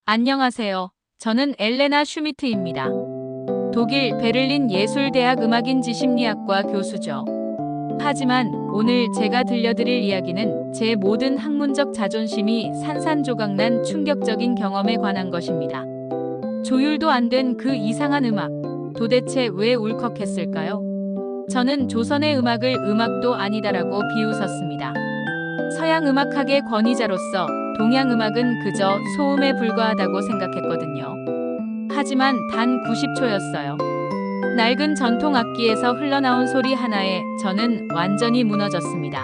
안녕하세요. 저는 엘레나 슈미트입니다. 독일 베를린 예술대학 음악인지 심리학과 교수죠. 하지만 오늘 제가 들려드릴 이야기는 제 모든 학문적 자존심이 산산조각난 충격적인 경험에 관한 것입니다. 조율도 안 된 그 이상한 음악. 도대체 왜 울컥했을까요? 저는 조선의 음악을 음악도 아니다라고 비웃었습니다. 서양 음악학의 권위자로서 동양 음악은 그저 소음에 불과하다고 생각했거든요. 하지만 단 90초였어요. 낡은 전통 악기에서 흘러나온 소리 하나에 저는 완전히 무너졌습니다.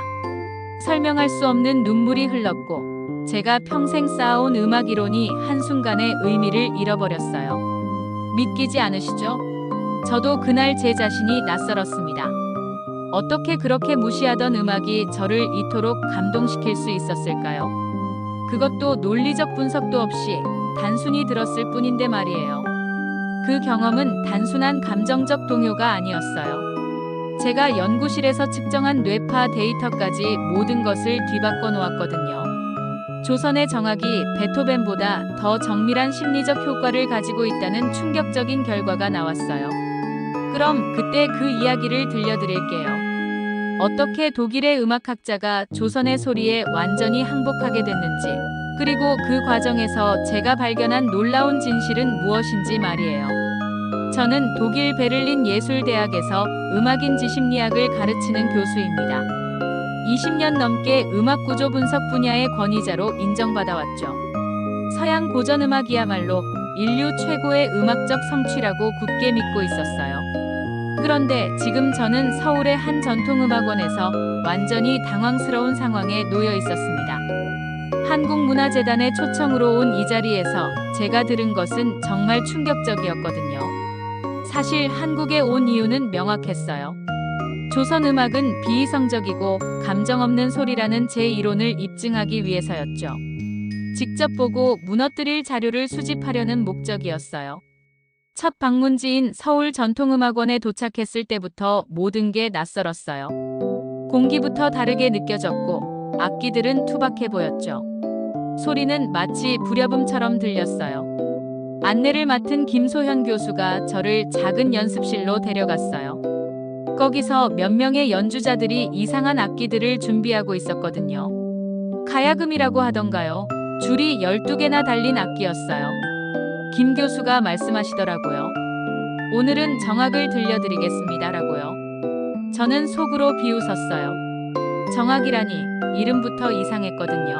설명할 수 없는 눈물이 흘렀고 제가 평생 쌓아온 음악 이론이 한순간에 의미를 잃어버렸어요. 믿기지 않으시죠? 저도 그날 제 자신이 낯설었습니다. 어떻게 그렇게 무시하던 음악이 저를 이토록 감동시킬 수 있었을까요? 그것도 논리적 분석도 없이 단순히 들었을 뿐인데 말이에요. 그 경험은 단순한 감정적 동요가 아니었어요. 제가 연구실에서 측정한 뇌파 데이터까지 모든 것을 뒤바꿔 놓았거든요. 조선의 정악이 베토벤보다 더 정밀한 심리적 효과를 가지고 있다는 충격적인 결과가 나왔어요. 그럼 그때 그 이야기를 들려드릴게요. 어떻게 독일의 음악학자가 조선의 소리에 완전히 항복하게 됐는지, 그리고 그 과정에서 제가 발견한 놀라운 진실은 무엇인지 말이에요. 저는 독일 베를린 예술대학에서 음악인지 심리학을 가르치는 교수입니다. 20년 넘게 음악 구조 분석 분야의 권위자로 인정받아왔죠. 서양 고전음악이야말로 인류 최고의 음악적 성취라고 굳게 믿고 있었어요. 그런데 지금 저는 서울의 한 전통음악원에서 완전히 당황스러운 상황에 놓여 있었습니다. 한국문화재단의 초청으로 온 이 자리에서 제가 들은 것은 정말 충격적이었거든요. 사실 한국에 온 이유는 명확했어요. 조선 음악은 비이성적이고 감정 없는 소리라는 제 이론을 입증하기 위해서였죠. 직접 보고 무너뜨릴 자료를 수집하려는 목적이었어요. 첫 방문지인 서울 전통음악원에 도착했을 때부터 모든 게 낯설었어요. 공기부터 다르게 느껴졌고 악기들은 투박해 보였죠. 소리는 마치 불협음처럼 들렸어요. 안내를 맡은 김소현 교수가 저를 작은 연습실로 데려갔어요. 거기서 몇 명의 연주자들이 이상한 악기들을 준비하고 있었거든요. 가야금이라고 하던가요? 줄이 12개나 달린 악기였어요. 김 교수가 말씀하시더라고요. 오늘은 정악을 들려드리겠습니다라고요. 저는 속으로 비웃었어요. 정악이라니 이름부터 이상했거든요.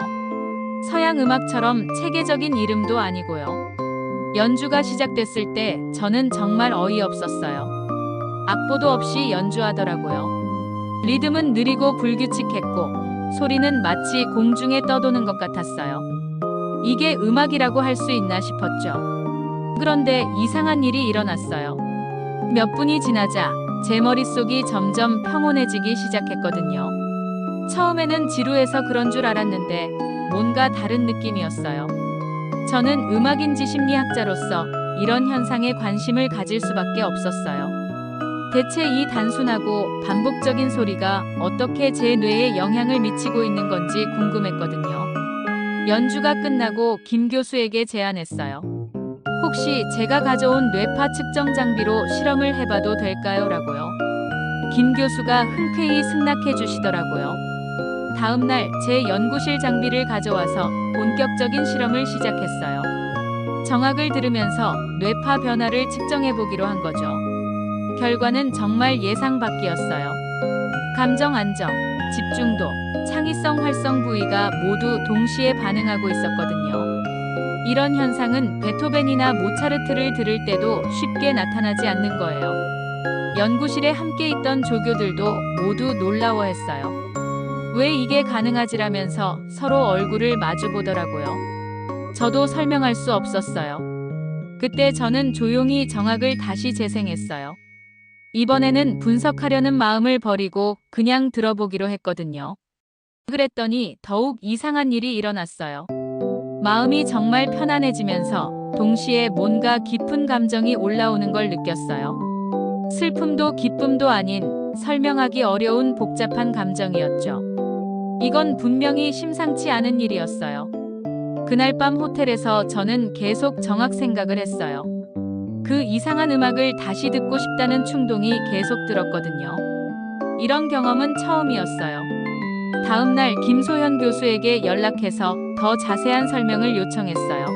서양 음악처럼 체계적인 이름도 아니고요. 연주가 시작됐을 때 저는 정말 어이없었어요. 악보도 없이 연주하더라고요. 리듬은 느리고 불규칙했고 소리는 마치 공중에 떠도는 것 같았어요. 이게 음악이라고 할 수 있나 싶었죠. 그런데 이상한 일이 일어났어요. 몇 분이 지나자 제 머릿속이 점점 평온해지기 시작했거든요. 처음에는 지루해서 그런 줄 알았는데 뭔가 다른 느낌이었어요. 저는 음악인지 심리학자로서 이런 현상에 관심을 가질 수밖에 없었어요. 대체 이 단순하고 반복적인 소리가 어떻게 제 뇌에 영향을 미치고 있는 건지 궁금했거든요. 연주가 끝나고 김 교수에게 제안했어요. 혹시 제가 가져온 뇌파 측정 장비로 실험을 해봐도 될까요? 라고요. 김 교수가 흔쾌히 승낙해 주시더라고요. 다음날 제 연구실 장비를 가져와서 본격적인 실험을 시작했어요. 정악을 들으면서 뇌파 변화를 측정해 보기로 한 거죠. 결과는 정말 예상 밖이었어요. 감정 안정, 집중도, 창의성 활성 부위가 모두 동시에 반응하고 있었거든요. 이런 현상은 베토벤이나 모차르트를 들을 때도 쉽게 나타나지 않는 거예요. 연구실에 함께 있던 조교들도 모두 놀라워했어요. 왜 이게 가능하지라면서 서로 얼굴을 마주 보더라고요. 저도 설명할 수 없었어요. 그때 저는 조용히 정악을 다시 재생했어요. 이번에는 분석하려는 마음을 버리고 그냥 들어보기로 했거든요. 그랬더니 더욱 이상한 일이 일어났어요. 마음이 정말 편안해지면서 동시에 뭔가 깊은 감정이 올라오는 걸 느꼈어요. 슬픔도 기쁨도 아닌 설명하기 어려운 복잡한 감정이었죠. 이건 분명히 심상치 않은 일이었어요. 그날 밤 호텔에서 저는 계속 정악 생각을 했어요. 그 이상한 음악을 다시 듣고 싶다는 충동이 계속 들었거든요. 이런 경험은 처음이었어요. 다음 날 김소현 교수에게 연락해서 더 자세한 설명을 요청했어요.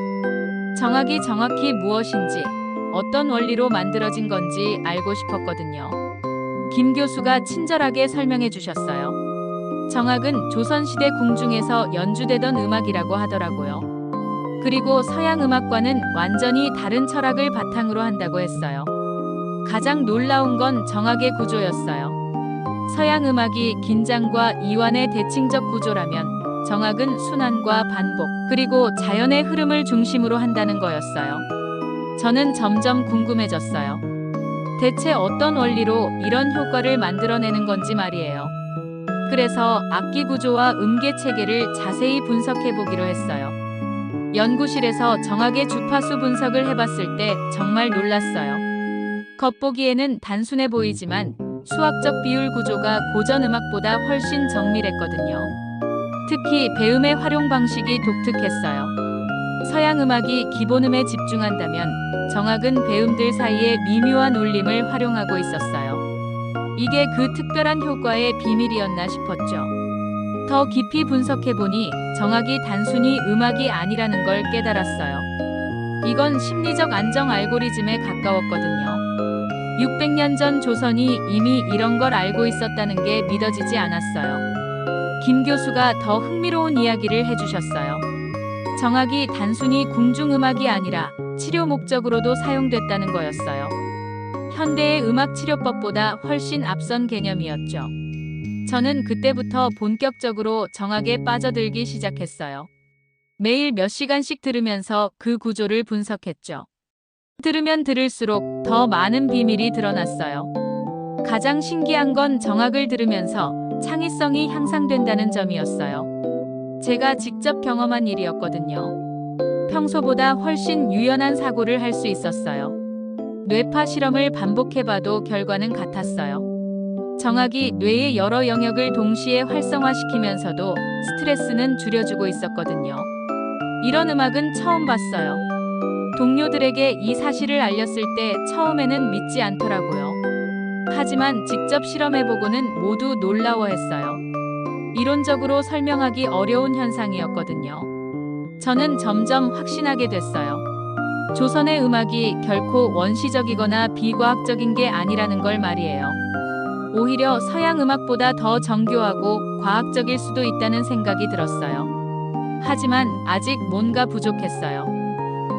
정악이 정확히 무엇인지, 어떤 원리로 만들어진 건지 알고 싶었거든요. 김 교수가 친절하게 설명해 주셨어요. 정악은 조선시대 궁중에서 연주되던 음악이라고 하더라고요. 그리고 서양 음악과는 완전히 다른 철학을 바탕으로 한다고 했어요. 가장 놀라운 건 정악의 구조였어요. 서양 음악이 긴장과 이완의 대칭적 구조라면 정악은 순환과 반복, 그리고 자연의 흐름을 중심으로 한다는 거였어요. 저는 점점 궁금해졌어요. 대체 어떤 원리로 이런 효과를 만들어내는 건지 말이에요. 그래서 악기 구조와 음계 체계를 자세히 분석해 보기로 했어요. 연구실에서 정악의 주파수 분석을 해봤을 때 정말 놀랐어요. 겉보기에는 단순해 보이지만 수학적 비율 구조가 고전 음악보다 훨씬 정밀했거든요. 특히 배음의 활용 방식이 독특했어요. 서양 음악이 기본음에 집중한다면 정악은 배음들 사이의 미묘한 울림을 활용하고 있었어요. 이게 그 특별한 효과의 비밀이었나 싶었죠. 더 깊이 분석해보니 정악이 단순히 음악이 아니라는 걸 깨달았어요. 이건 심리적 안정 알고리즘에 가까웠거든요. 600년 전 조선이 이미 이런 걸 알고 있었다는 게 믿어지지 않았어요. 김 교수가 더 흥미로운 이야기를 해주셨어요. 정악이 단순히 궁중음악이 아니라 치료 목적으로도 사용됐다는 거였어요. 현대의 음악 치료법보다 훨씬 앞선 개념이었죠. 저는 그때부터 본격적으로 정악에 빠져들기 시작했어요. 매일 몇 시간씩 들으면서 그 구조를 분석했죠. 들으면 들을수록 더 많은 비밀이 드러났어요. 가장 신기한 건 정악을 들으면서 창의성이 향상된다는 점이었어요. 제가 직접 경험한 일이었거든요. 평소보다 훨씬 유연한 사고를 할 수 있었어요. 뇌파 실험을 반복해봐도 결과는 같았어요. 정악이 뇌의 여러 영역을 동시에 활성화시키면서도 스트레스는 줄여주고 있었거든요. 이런 음악은 처음 봤어요. 동료들에게 이 사실을 알렸을 때 처음에는 믿지 않더라고요. 하지만 직접 실험해보고는 모두 놀라워했어요. 이론적으로 설명하기 어려운 현상이었거든요. 저는 점점 확신하게 됐어요. 조선의 음악이 결코 원시적이거나 비과학적인 게 아니라는 걸 말이에요. 오히려 서양 음악보다 더 정교하고 과학적일 수도 있다는 생각이 들었어요. 하지만 아직 뭔가 부족했어요.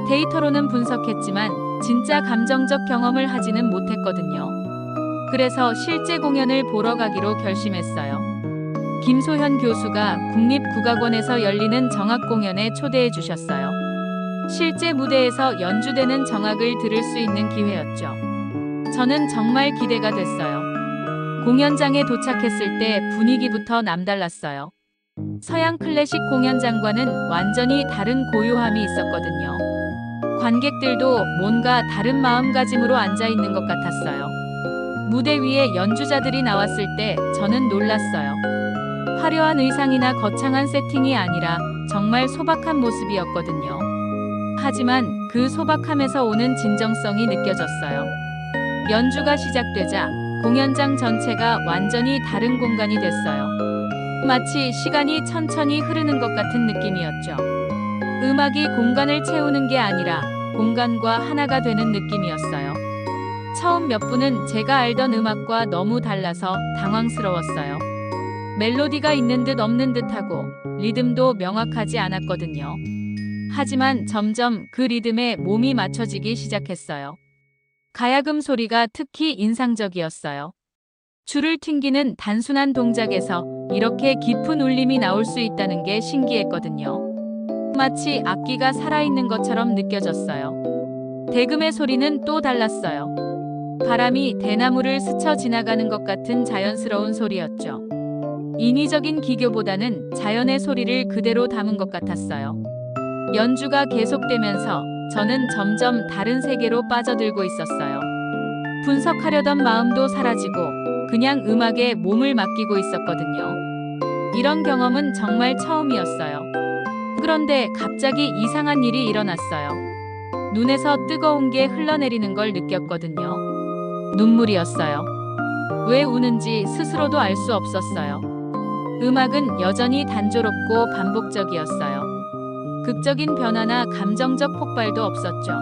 데이터로는 분석했지만 진짜 감정적 경험을 하지는 못했거든요. 그래서 실제 공연을 보러 가기로 결심했어요. 김소현 교수가 국립국악원에서 열리는 정악 공연에 초대해 주셨어요. 실제 무대에서 연주되는 정악을 들을 수 있는 기회였죠. 저는 정말 기대가 됐어요. 공연장에 도착했을 때 분위기부터 남달랐어요. 서양 클래식 공연장과는 완전히 다른 고요함이 있었거든요. 관객들도 뭔가 다른 마음가짐으로 앉아 있는 것 같았어요. 무대 위에 연주자들이 나왔을 때 저는 놀랐어요. 화려한 의상이나 거창한 세팅이 아니라 정말 소박한 모습이었거든요. 하지만 그 소박함에서 오는 진정성이 느껴졌어요. 연주가 시작되자 공연장 전체가 완전히 다른 공간이 됐어요. 마치 시간이 천천히 흐르는 것 같은 느낌이었죠. 음악이 공간을 채우는 게 아니라 공간과 하나가 되는 느낌이었어요. 처음 몇 분은 제가 알던 음악과 너무 달라서 당황스러웠어요. 멜로디가 있는 듯 없는 듯하고 리듬도 명확하지 않았거든요. 하지만 점점 그 리듬에 몸이 맞춰지기 시작했어요. 가야금 소리가 특히 인상적이었어요. 줄을 튕기는 단순한 동작에서 이렇게 깊은 울림이 나올 수 있다는 게 신기했거든요. 마치 악기가 살아있는 것처럼 느껴졌어요. 대금의 소리는 또 달랐어요. 바람이 대나무를 스쳐 지나가는 것 같은 자연스러운 소리였죠. 인위적인 기교보다는 자연의 소리를 그대로 담은 것 같았어요. 연주가 계속되면서 저는 점점 다른 세계로 빠져들고 있었어요. 분석하려던 마음도 사라지고 그냥 음악에 몸을 맡기고 있었거든요. 이런 경험은 정말 처음이었어요. 그런데 갑자기 이상한 일이 일어났어요. 눈에서 뜨거운 게 흘러내리는 걸 느꼈거든요. 눈물이었어요. 왜 우는지 스스로도 알 수 없었어요. 음악은 여전히 단조롭고 반복적이었어요. 극적인 변화나 감정적 폭발도 없었죠.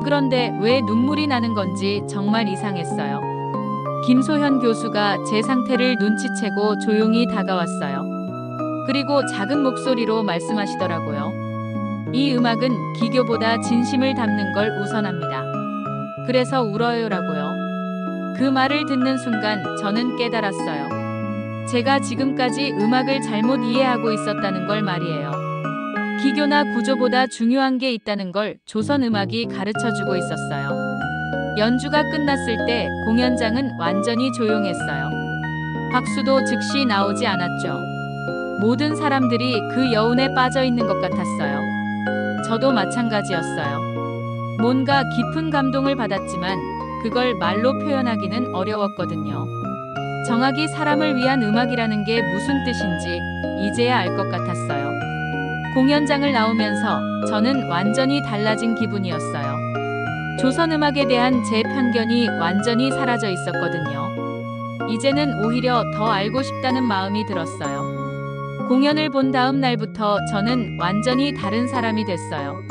그런데 왜 눈물이 나는 건지 정말 이상했어요. 김소현 교수가 제 상태를 눈치채고 조용히 다가왔어요. 그리고 작은 목소리로 말씀하시더라고요. 이 음악은 기교보다 진심을 담는 걸 우선합니다. 그래서 울어요라고요. 그 말을 듣는 순간 저는 깨달았어요. 제가 지금까지 음악을 잘못 이해하고 있었다는 걸 말이에요. 기교나 구조보다 중요한 게 있다는 걸 조선 음악이 가르쳐주고 있었어요. 연주가 끝났을 때 공연장은 완전히 조용했어요. 박수도 즉시 나오지 않았죠. 모든 사람들이 그 여운에 빠져 있는 것 같았어요. 저도 마찬가지였어요. 뭔가 깊은 감동을 받았지만 그걸 말로 표현하기는 어려웠거든요. 정악이 사람을 위한 음악이라는 게 무슨 뜻인지 이제야 알 것 같았어요. 공연장을 나오면서 저는 완전히 달라진 기분이었어요. 조선 음악에 대한 제 편견이 완전히 사라져 있었거든요. 이제는 오히려 더 알고 싶다는 마음이 들었어요. 공연을 본 다음 날부터 저는 완전히 다른 사람이 됐어요.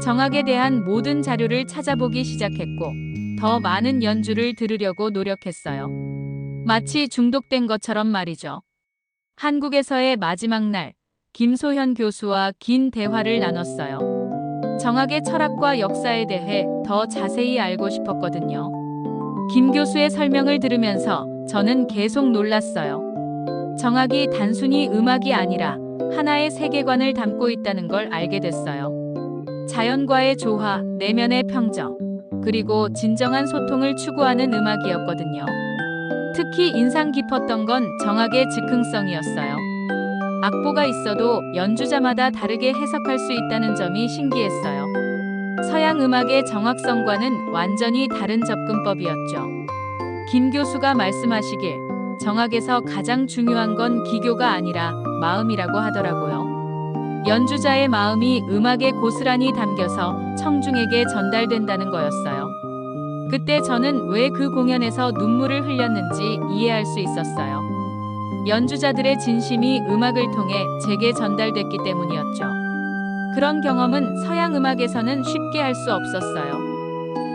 정악에 대한 모든 자료를 찾아보기 시작했고, 더 많은 연주를 들으려고 노력했어요. 마치 중독된 것처럼 말이죠. 한국에서의 마지막 날, 김소현 교수와 긴 대화를 나눴어요. 정악의 철학과 역사에 대해 더 자세히 알고 싶었거든요. 김 교수의 설명을 들으면서 저는 계속 놀랐어요. 정악이 단순히 음악이 아니라 하나의 세계관을 담고 있다는 걸 알게 됐어요. 자연과의 조화, 내면의 평정, 그리고 진정한 소통을 추구하는 음악이었거든요. 특히 인상 깊었던 건 정악의 즉흥성이었어요. 악보가 있어도 연주자마다 다르게 해석할 수 있다는 점이 신기했어요. 서양 음악의 정확성과는 완전히 다른 접근법이었죠. 김 교수가 말씀하시길 정악에서 가장 중요한 건 기교가 아니라 마음이라고 하더라고요. 연주자의 마음이 음악에 고스란히 담겨서 청중에게 전달된다는 거였어요. 그때 저는 왜 그 공연에서 눈물을 흘렸는지 이해할 수 있었어요. 연주자들의 진심이 음악을 통해 제게 전달됐기 때문이었죠. 그런 경험은 서양 음악에서는 쉽게 할 수 없었어요.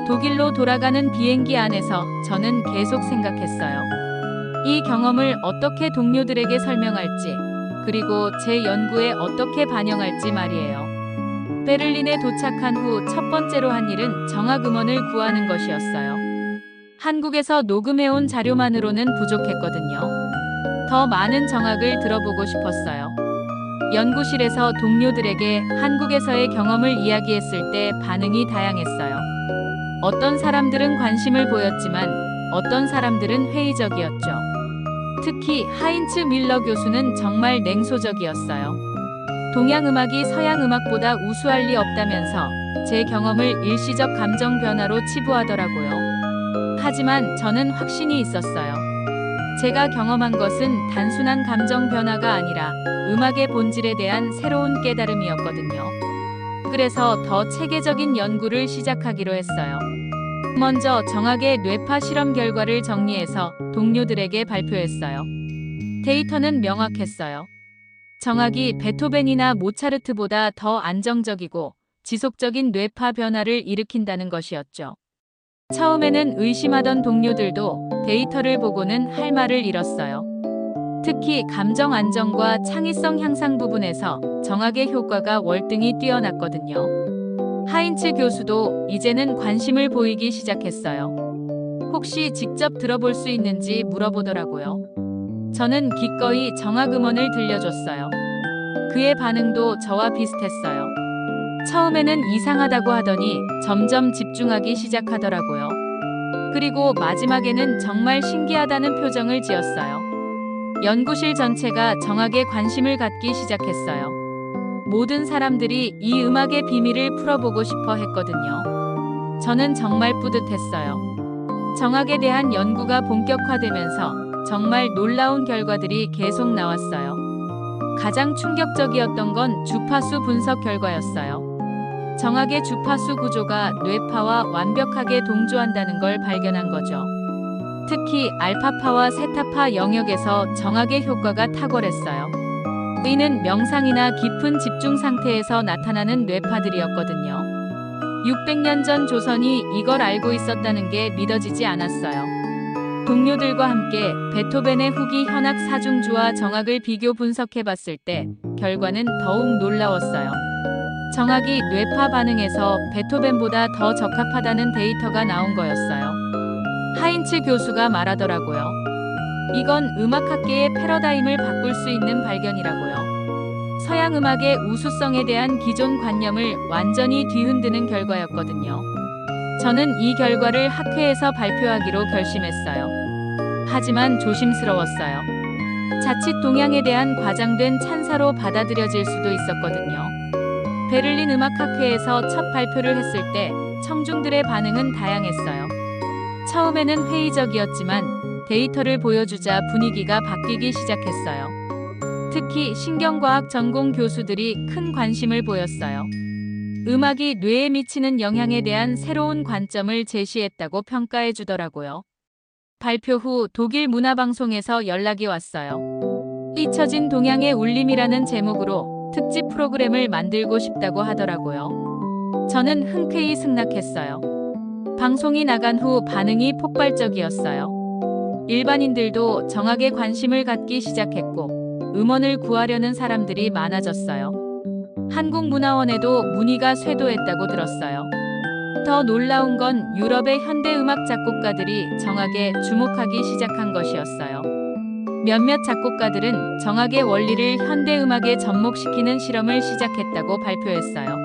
독일로 돌아가는 비행기 안에서 저는 계속 생각했어요. 이 경험을 어떻게 동료들에게 설명할지, 그리고 제 연구에 어떻게 반영할지 말이에요. 베를린에 도착한 후 첫 번째로 한 일은 정악 음원을 구하는 것이었어요. 한국에서 녹음해온 자료만으로는 부족했거든요. 더 많은 정악을 들어보고 싶었어요. 연구실에서 동료들에게 한국에서의 경험을 이야기했을 때 반응이 다양했어요. 어떤 사람들은 관심을 보였지만 어떤 사람들은 회의적이었죠. 특히 하인츠 밀러 교수는 정말 냉소적이었어요. 동양 음악이 서양 음악보다 우수할 리 없다면서 제 경험을 일시적 감정 변화로 치부하더라고요. 하지만 저는 확신이 있었어요. 제가 경험한 것은 단순한 감정 변화가 아니라 음악의 본질에 대한 새로운 깨달음이었거든요. 그래서 더 체계적인 연구를 시작하기로 했어요. 먼저 정악의 뇌파 실험 결과를 정리해서 동료들에게 발표했어요. 데이터는 명확했어요. 정악이 베토벤이나 모차르트보다 더 안정적이고 지속적인 뇌파 변화를 일으킨다는 것이었죠. 처음에는 의심하던 동료들도 데이터를 보고는 할 말을 잃었어요. 특히 감정 안정과 창의성 향상 부분에서 정악의 효과가 월등히 뛰어났거든요. 하인츠 교수도 이제는 관심을 보이기 시작했어요. 혹시 직접 들어볼 수 있는지 물어보더라고요. 저는 기꺼이 정악 음원을 들려줬어요. 그의 반응도 저와 비슷했어요. 처음에는 이상하다고 하더니 점점 집중하기 시작하더라고요. 그리고 마지막에는 정말 신기하다는 표정을 지었어요. 연구실 전체가 정악에 관심을 갖기 시작했어요. 모든 사람들이 이 음악의 비밀을 풀어보고 싶어 했거든요. 저는 정말 뿌듯했어요. 정악에 대한 연구가 본격화되면서 정말 놀라운 결과들이 계속 나왔어요. 가장 충격적이었던 건 주파수 분석 결과였어요. 정악의 주파수 구조가 뇌파와 완벽하게 동조한다는 걸 발견한 거죠. 특히 알파파와 세타파 영역에서 정악의 효과가 탁월했어요. 이는 명상이나 깊은 집중 상태에서 나타나는 뇌파들이었거든요. 600년 전 조선이 이걸 알고 있었다는 게 믿어지지 않았어요. 동료들과 함께 베토벤의 후기 현악 사중주와 정악을 비교 분석해봤을 때 결과는 더욱 놀라웠어요. 정악이 뇌파 반응에서 베토벤보다 더 적합하다는 데이터가 나온 거였어요. 하인츠 교수가 말하더라고요. 이건 음악학계의 패러다임을 바꿀 수 있는 발견이라고요. 서양 음악의 우수성에 대한 기존 관념을 완전히 뒤흔드는 결과였거든요. 저는 이 결과를 학회에서 발표하기로 결심했어요. 하지만 조심스러웠어요. 자칫 동양에 대한 과장된 찬사로 받아들여질 수도 있었거든요. 베를린 음악학회에서 첫 발표를 했을 때 청중들의 반응은 다양했어요. 처음에는 회의적이었지만 데이터를 보여주자 분위기가 바뀌기 시작했어요. 특히 신경과학 전공 교수들이 큰 관심을 보였어요. 음악이 뇌에 미치는 영향에 대한 새로운 관점을 제시했다고 평가해 주더라고요. 발표 후 독일 문화방송에서 연락이 왔어요. 잊혀진 동양의 울림이라는 제목으로 특집 프로그램을 만들고 싶다고 하더라고요. 저는 흔쾌히 승낙했어요. 방송이 나간 후 반응이 폭발적이었어요. 일반인들도 정악에 관심을 갖기 시작했고 음원을 구하려는 사람들이 많아졌어요. 한국문화원에도 문의가 쇄도했다고 들었어요. 더 놀라운 건 유럽의 현대음악 작곡가들이 정악에 주목하기 시작한 것이었어요. 몇몇 작곡가들은 정악의 원리를 현대음악에 접목시키는 실험을 시작했다고 발표했어요.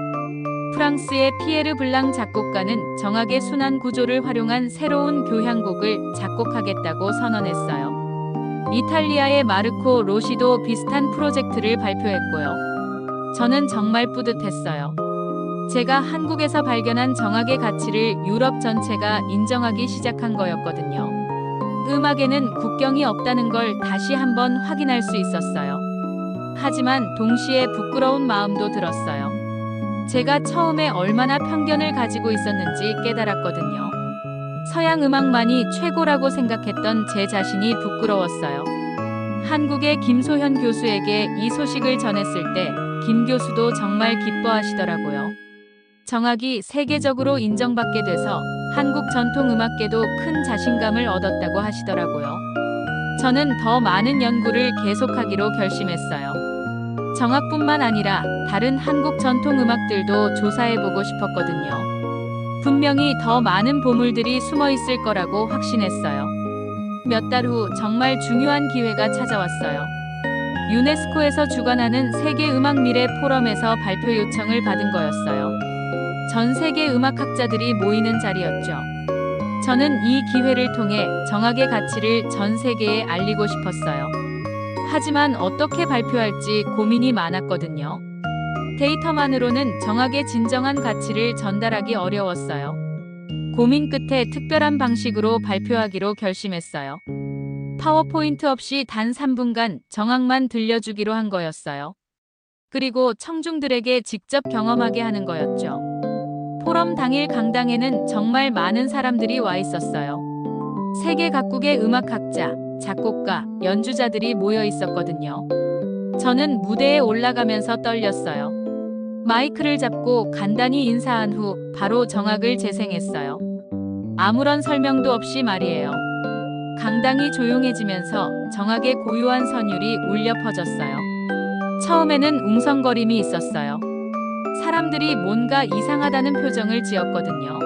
프랑스의 피에르 블랑 작곡가는 정악의 순환 구조를 활용한 새로운 교향곡을 작곡하겠다고 선언했어요. 이탈리아의 마르코 로시도 비슷한 프로젝트를 발표했고요. 저는 정말 뿌듯했어요. 제가 한국에서 발견한 정악의 가치를 유럽 전체가 인정하기 시작한 거였거든요. 음악에는 국경이 없다는 걸 다시 한번 확인할 수 있었어요. 하지만 동시에 부끄러운 마음도 들었어요. 제가 처음에 얼마나 편견을 가지고 있었는지 깨달았거든요. 서양 음악만이 최고라고 생각했던 제 자신이 부끄러웠어요. 한국의 김소현 교수에게 이 소식을 전했을 때 김 교수도 정말 기뻐하시더라고요. 정악이 세계적으로 인정받게 돼서 한국 전통음악계도 큰 자신감을 얻었다고 하시더라고요. 저는 더 많은 연구를 계속하기로 결심했어요. 정악뿐만 아니라 다른 한국 전통음악들도 조사해보고 싶었거든요. 분명히 더 많은 보물들이 숨어 있을 거라고 확신했어요. 몇 달 후 정말 중요한 기회가 찾아왔어요. 유네스코에서 주관하는 세계 음악 미래 포럼에서 발표 요청을 받은 거였어요. 전 세계 음악학자들이 모이는 자리였죠. 저는 이 기회를 통해 정악의 가치를 전 세계에 알리고 싶었어요. 하지만 어떻게 발표할지 고민이 많았거든요. 데이터만으로는 정악의 진정한 가치를 전달하기 어려웠어요. 고민 끝에 특별한 방식으로 발표하기로 결심했어요. 파워포인트 없이 단 3분간 정악만 들려주기로 한 거였어요. 그리고 청중들에게 직접 경험하게 하는 거였죠. 포럼 당일 강당에는 정말 많은 사람들이 와 있었어요. 세계 각국의 음악학자, 작곡가, 연주자들이 모여 있었거든요. 저는 무대에 올라가면서 떨렸어요. 마이크를 잡고 간단히 인사한 후 바로 정악을 재생했어요. 아무런 설명도 없이 말이에요. 강당이 조용해지면서 정악의 고유한 선율이 울려 퍼졌어요. 처음에는 웅성거림이 있었어요. 사람들이 뭔가 이상하다는 표정을 지었거든요.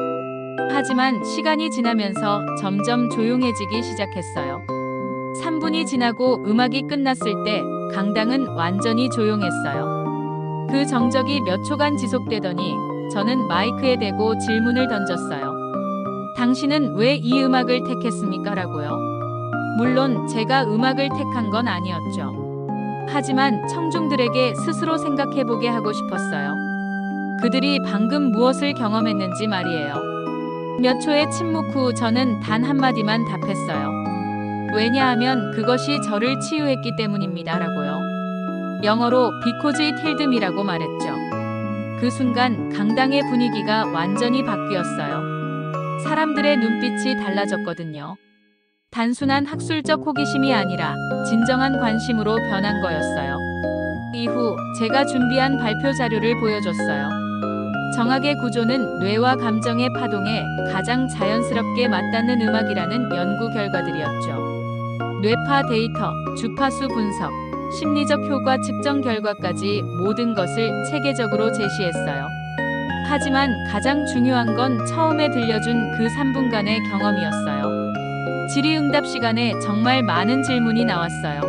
하지만 시간이 지나면서 점점 조용해지기 시작했어요. 3분이 지나고 음악이 끝났을 때 강당은 완전히 조용했어요. 그 정적이 몇 초간 지속되더니 저는 마이크에 대고 질문을 던졌어요. 당신은 왜 이 음악을 택했습니까? 라고요. 물론 제가 음악을 택한 건 아니었죠. 하지만 청중들에게 스스로 생각해보게 하고 싶었어요. 그들이 방금 무엇을 경험했는지 말이에요. 몇 초의 침묵 후 저는 단 한마디만 답했어요. 왜냐하면 그것이 저를 치유했기 때문입니다. 라고요. 영어로 Because it healed me라고 말했죠. 그 순간 강당의 분위기가 완전히 바뀌었어요. 사람들의 눈빛이 달라졌거든요. 단순한 학술적 호기심이 아니라 진정한 관심으로 변한 거였어요. 이후 제가 준비한 발표 자료를 보여줬어요. 정악의 구조는 뇌와 감정의 파동에 가장 자연스럽게 맞닿는 음악이라는 연구 결과들이었죠. 뇌파 데이터, 주파수 분석, 심리적 효과 측정 결과까지 모든 것을 체계적으로 제시했어요. 하지만 가장 중요한 건 처음에 들려준 그 3분간의 경험이었어요. 질의응답 시간에 정말 많은 질문이 나왔어요.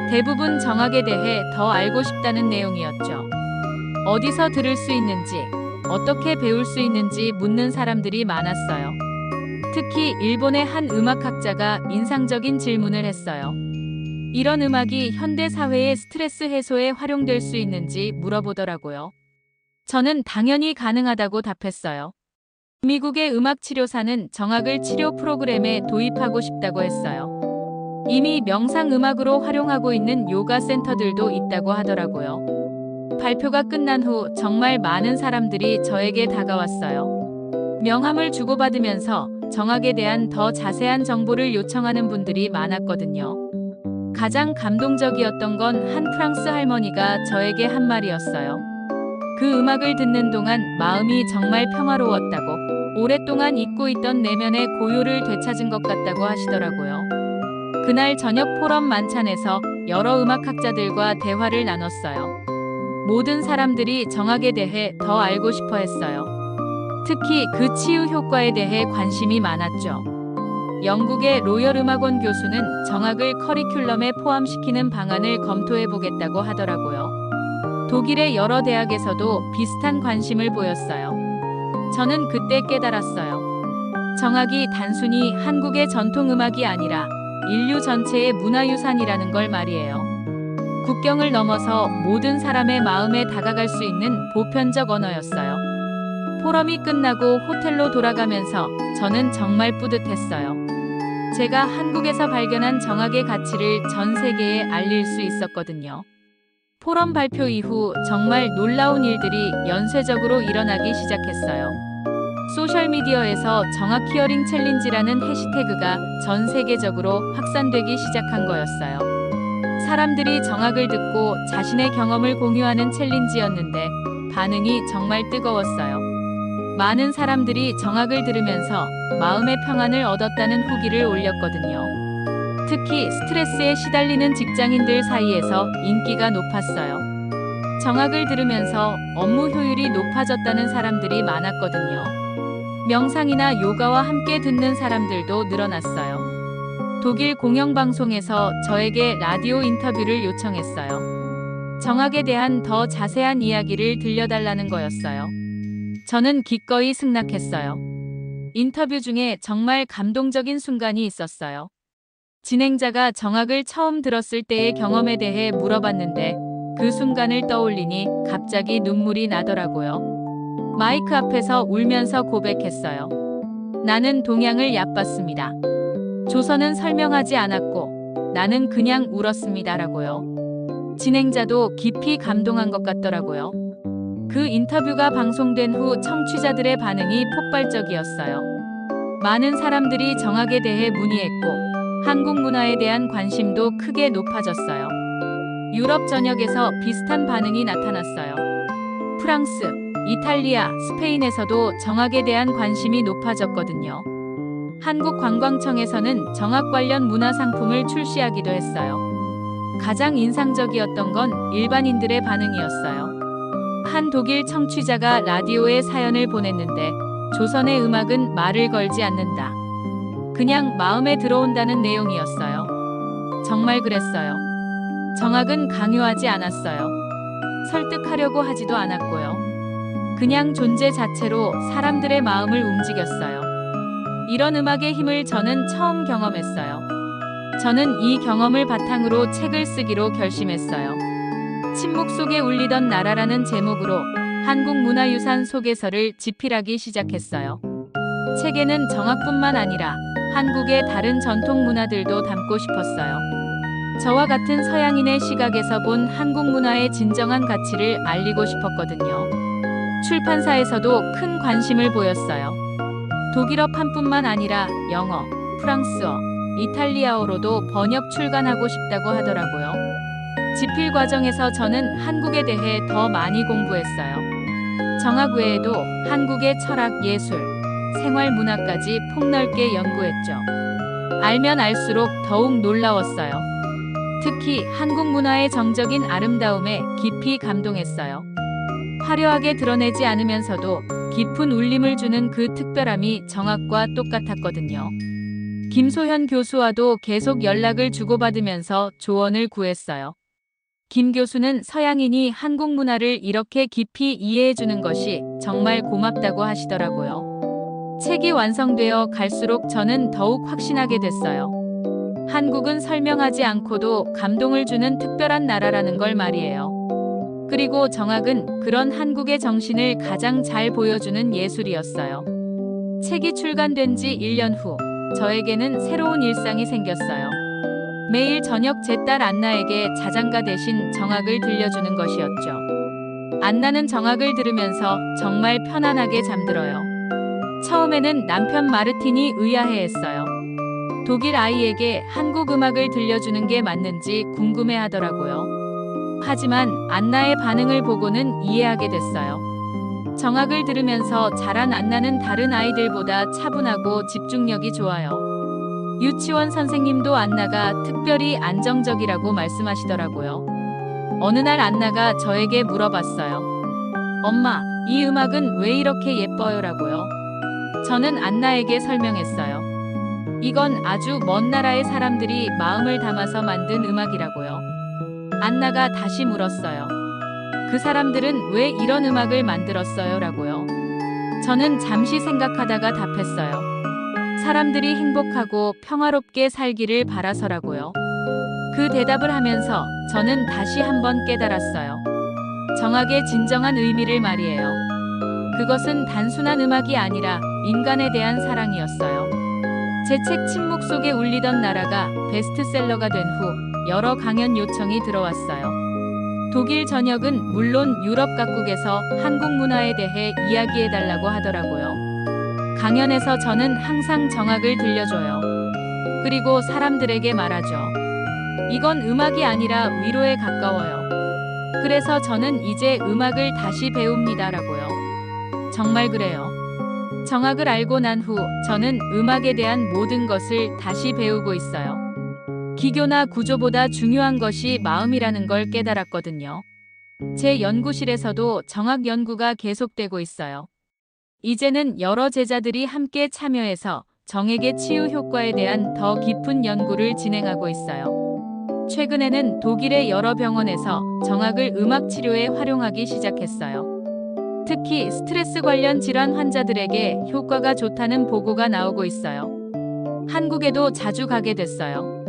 대부분 정악에 대해 더 알고 싶다는 내용이었죠. 어디서 들을 수 있는지, 어떻게 배울 수 있는지 묻는 사람들이 많았어요. 특히 일본의 한 음악학자가 인상적인 질문을 했어요. 이런 음악이 현대 사회의 스트레스 해소에 활용될 수 있는지 물어보더라고요. 저는 당연히 가능하다고 답했어요. 미국의 음악치료사는 정악을 치료 프로그램에 도입하고 싶다고 했어요. 이미 명상 음악으로 활용하고 있는 요가 센터들도 있다고 하더라고요. 발표가 끝난 후 정말 많은 사람들이 저에게 다가왔어요. 명함을 주고받으면서 정악에 대한 더 자세한 정보를 요청하는 분들이 많았거든요. 가장 감동적이었던 건 한 프랑스 할머니가 저에게 한 말이었어요. 그 음악을 듣는 동안 마음이 정말 평화로웠다고, 오랫동안 잊고 있던 내면의 고요를 되찾은 것 같다고 하시더라고요. 그날 저녁 포럼 만찬에서 여러 음악학자들과 대화를 나눴어요. 모든 사람들이 정악에 대해 더 알고 싶어 했어요. 특히 그 치유 효과에 대해 관심이 많았죠. 영국의 로열 음악원 교수는 정악을 커리큘럼에 포함시키는 방안을 검토해 보겠다고 하더라고요. 독일의 여러 대학에서도 비슷한 관심을 보였어요. 저는 그때 깨달았어요. 정악이 단순히 한국의 전통음악이 아니라 인류 전체의 문화유산이라는 걸 말이에요. 국경을 넘어서 모든 사람의 마음에 다가갈 수 있는 보편적 언어였어요. 포럼이 끝나고 호텔로 돌아가면서 저는 정말 뿌듯했어요. 제가 한국에서 발견한 정악의 가치를 전 세계에 알릴 수 있었거든요. 포럼 발표 이후 정말 놀라운 일들이 연쇄적으로 일어나기 시작했어요. 소셜미디어에서 정악 히어링 챌린지라는 해시태그가 전 세계적으로 확산되기 시작한 거였어요. 사람들이 정악을 듣고 자신의 경험을 공유하는 챌린지였는데 반응이 정말 뜨거웠어요. 많은 사람들이 정악을 들으면서 마음의 평안을 얻었다는 후기를 올렸거든요. 특히 스트레스에 시달리는 직장인들 사이에서 인기가 높았어요. 정악을 들으면서 업무 효율이 높아졌다는 사람들이 많았거든요. 명상이나 요가와 함께 듣는 사람들도 늘어났어요. 독일 공영방송에서 저에게 라디오 인터뷰를 요청했어요. 정악에 대한 더 자세한 이야기를 들려달라는 거였어요. 저는 기꺼이 승낙했어요. 인터뷰 중에 정말 감동적인 순간이 있었어요. 진행자가 정악을 처음 들었을 때의 경험에 대해 물어봤는데 그 순간을 떠올리니 갑자기 눈물이 나더라고요. 마이크 앞에서 울면서 고백했어요. 나는 동양을 얕봤습니다. 조선은 설명하지 않았고 나는 그냥 울었습니다라고요. 진행자도 깊이 감동한 것 같더라고요. 그 인터뷰가 방송된 후 청취자들의 반응이 폭발적이었어요. 많은 사람들이 정악에 대해 문의했고 한국 문화에 대한 관심도 크게 높아졌어요. 유럽 전역에서 비슷한 반응이 나타났어요. 프랑스, 이탈리아, 스페인에서도 정악에 대한 관심이 높아졌거든요. 한국관광청에서는 정악 관련 문화상품을 출시하기도 했어요. 가장 인상적이었던 건 일반인들의 반응이었어요. 한 독일 청취자가 라디오에 사연을 보냈는데 조선의 음악은 말을 걸지 않는다. 그냥 마음에 들어온다는 내용이었어요. 정말 그랬어요. 정악은 강요하지 않았어요. 설득하려고 하지도 않았고요. 그냥 존재 자체로 사람들의 마음을 움직였어요. 이런 음악의 힘을 저는 처음 경험했어요. 저는 이 경험을 바탕으로 책을 쓰기로 결심했어요. 침묵 속에 울리던 나라라는 제목으로 한국문화유산 소개서를 집필하기 시작했어요. 책에는 정악뿐만 아니라 한국의 다른 전통 문화들도 담고 싶었어요. 저와 같은 서양인의 시각에서 본 한국 문화의 진정한 가치를 알리고 싶었거든요. 출판사에서도 큰 관심을 보였어요. 독일어판뿐만 아니라 영어, 프랑스어, 이탈리아어로도 번역 출간하고 싶다고 하더라고요. 집필 과정에서 저는 한국에 대해 더 많이 공부했어요. 정학 외에도 한국의 철학, 예술, 생활 문화까지 폭넓게 연구했죠. 알면 알수록 더욱 놀라웠어요. 특히 한국 문화의 정적인 아름다움에 깊이 감동했어요. 화려하게 드러내지 않으면서도 깊은 울림을 주는 그 특별함이 정학과 똑같았거든요. 김소현 교수와도 계속 연락을 주고받으면서 조언을 구했어요. 김 교수는 서양인이 한국 문화를 이렇게 깊이 이해해주는 것이 정말 고맙다고 하시더라고요. 책이 완성되어 갈수록 저는 더욱 확신하게 됐어요. 한국은 설명하지 않고도 감동을 주는 특별한 나라라는 걸 말이에요. 그리고 정학은 그런 한국의 정신을 가장 잘 보여주는 예술이었어요. 책이 출간된 지 1년 후, 저에게는 새로운 일상이 생겼어요. 매일 저녁 제 딸 안나에게 자장가 대신 정학을 들려주는 것이었죠. 안나는 정학을 들으면서 정말 편안하게 잠들어요. 처음에는 남편 마르틴이 의아해했어요. 독일 아이에게 한국 음악을 들려주는 게 맞는지 궁금해하더라고요. 하지만 안나의 반응을 보고는 이해하게 됐어요. 정학을 들으면서 자란 안나는 다른 아이들보다 차분하고 집중력이 좋아요. 유치원 선생님도 안나가 특별히 안정적이라고 말씀하시더라고요. 어느 날 안나가 저에게 물어봤어요. 엄마, 이 음악은 왜 이렇게 예뻐요라고요. 저는 안나에게 설명했어요. 이건 아주 먼 나라의 사람들이 마음을 담아서 만든 음악이라고요. 안나가 다시 물었어요. 그 사람들은 왜 이런 음악을 만들었어요? 라고요. 저는 잠시 생각하다가 답했어요. 사람들이 행복하고 평화롭게 살기를 바라서라고요. 그 대답을 하면서 저는 다시 한번 깨달았어요. 정학의 진정한 의미를 말이에요. 그것은 단순한 음악이 아니라 인간에 대한 사랑이었어요. 제 책 침묵 속에 울리던 나라가 베스트셀러가 된 후 여러 강연 요청이 들어왔어요. 독일 전역은 물론 유럽 각국에서 한국 문화에 대해 이야기해달라고 하더라고요. 강연에서 저는 항상 정학을 들려줘요. 그리고 사람들에게 말하죠. 이건 음악이 아니라 위로에 가까워요. 그래서 저는 이제 음악을 다시 배웁니다라고요. 정말 그래요. 정학을 알고 난 후 저는 음악에 대한 모든 것을 다시 배우고 있어요. 기교나 구조보다 중요한 것이 마음이라는 걸 깨달았거든요. 제 연구실에서도 정학 연구가 계속되고 있어요. 이제는 여러 제자들이 함께 참여해서 정액의 치유 효과에 대한 더 깊은 연구를 진행하고 있어요. 최근에는 독일의 여러 병원에서 정학을 음악 치료에 활용하기 시작했어요. 특히 스트레스 관련 질환 환자들에게 효과가 좋다는 보고가 나오고 있어요. 한국에도 자주 가게 됐어요.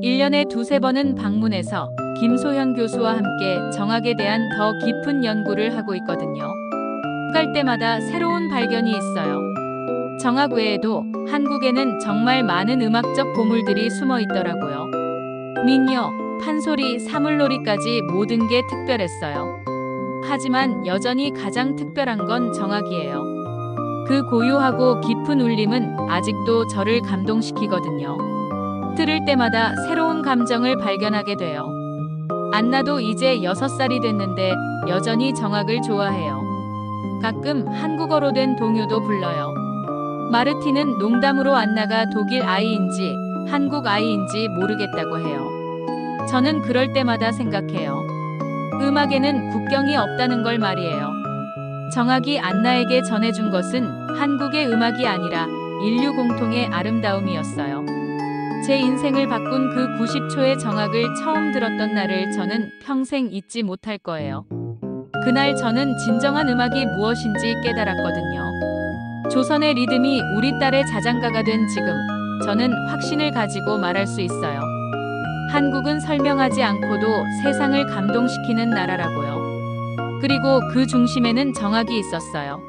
1년에 두세 번은 방문해서 김소현 교수와 함께 정학에 대한 더 깊은 연구를 하고 있거든요. 갈 때마다 새로운 발견이 있어요. 정학 외에도 한국에는 정말 많은 음악적 보물들이 숨어 있더라고요. 민요, 판소리, 사물놀이까지 모든 게 특별했어요. 하지만 여전히 가장 특별한 건 정학이에요. 그 고요하고 깊은 울림은 아직도 저를 감동시키거든요. 들을 때마다 새로운 감정을 발견하게 돼요. 안나도 이제 6살이 됐는데 여전히 정학을 좋아해요. 가끔 한국어로 된 동요도 불러요. 마르틴은 농담으로 안나가 독일 아이인지 한국 아이인지 모르겠다고 해요. 저는 그럴 때마다 생각해요. 음악에는 국경이 없다는 걸 말이에요. 정학이 안나에게 전해준 것은 한국의 음악이 아니라 인류 공통의 아름다움이었어요. 제 인생을 바꾼 그 90초의 정학을 처음 들었던 날을 저는 평생 잊지 못할 거예요. 그날 저는 진정한 음악이 무엇인지 깨달았거든요. 조선의 리듬이 우리 딸의 자장가가 된 지금, 저는 확신을 가지고 말할 수 있어요. 한국은 설명하지 않고도 세상을 감동시키는 나라라고요. 그리고 그 중심에는 정학이 있었어요.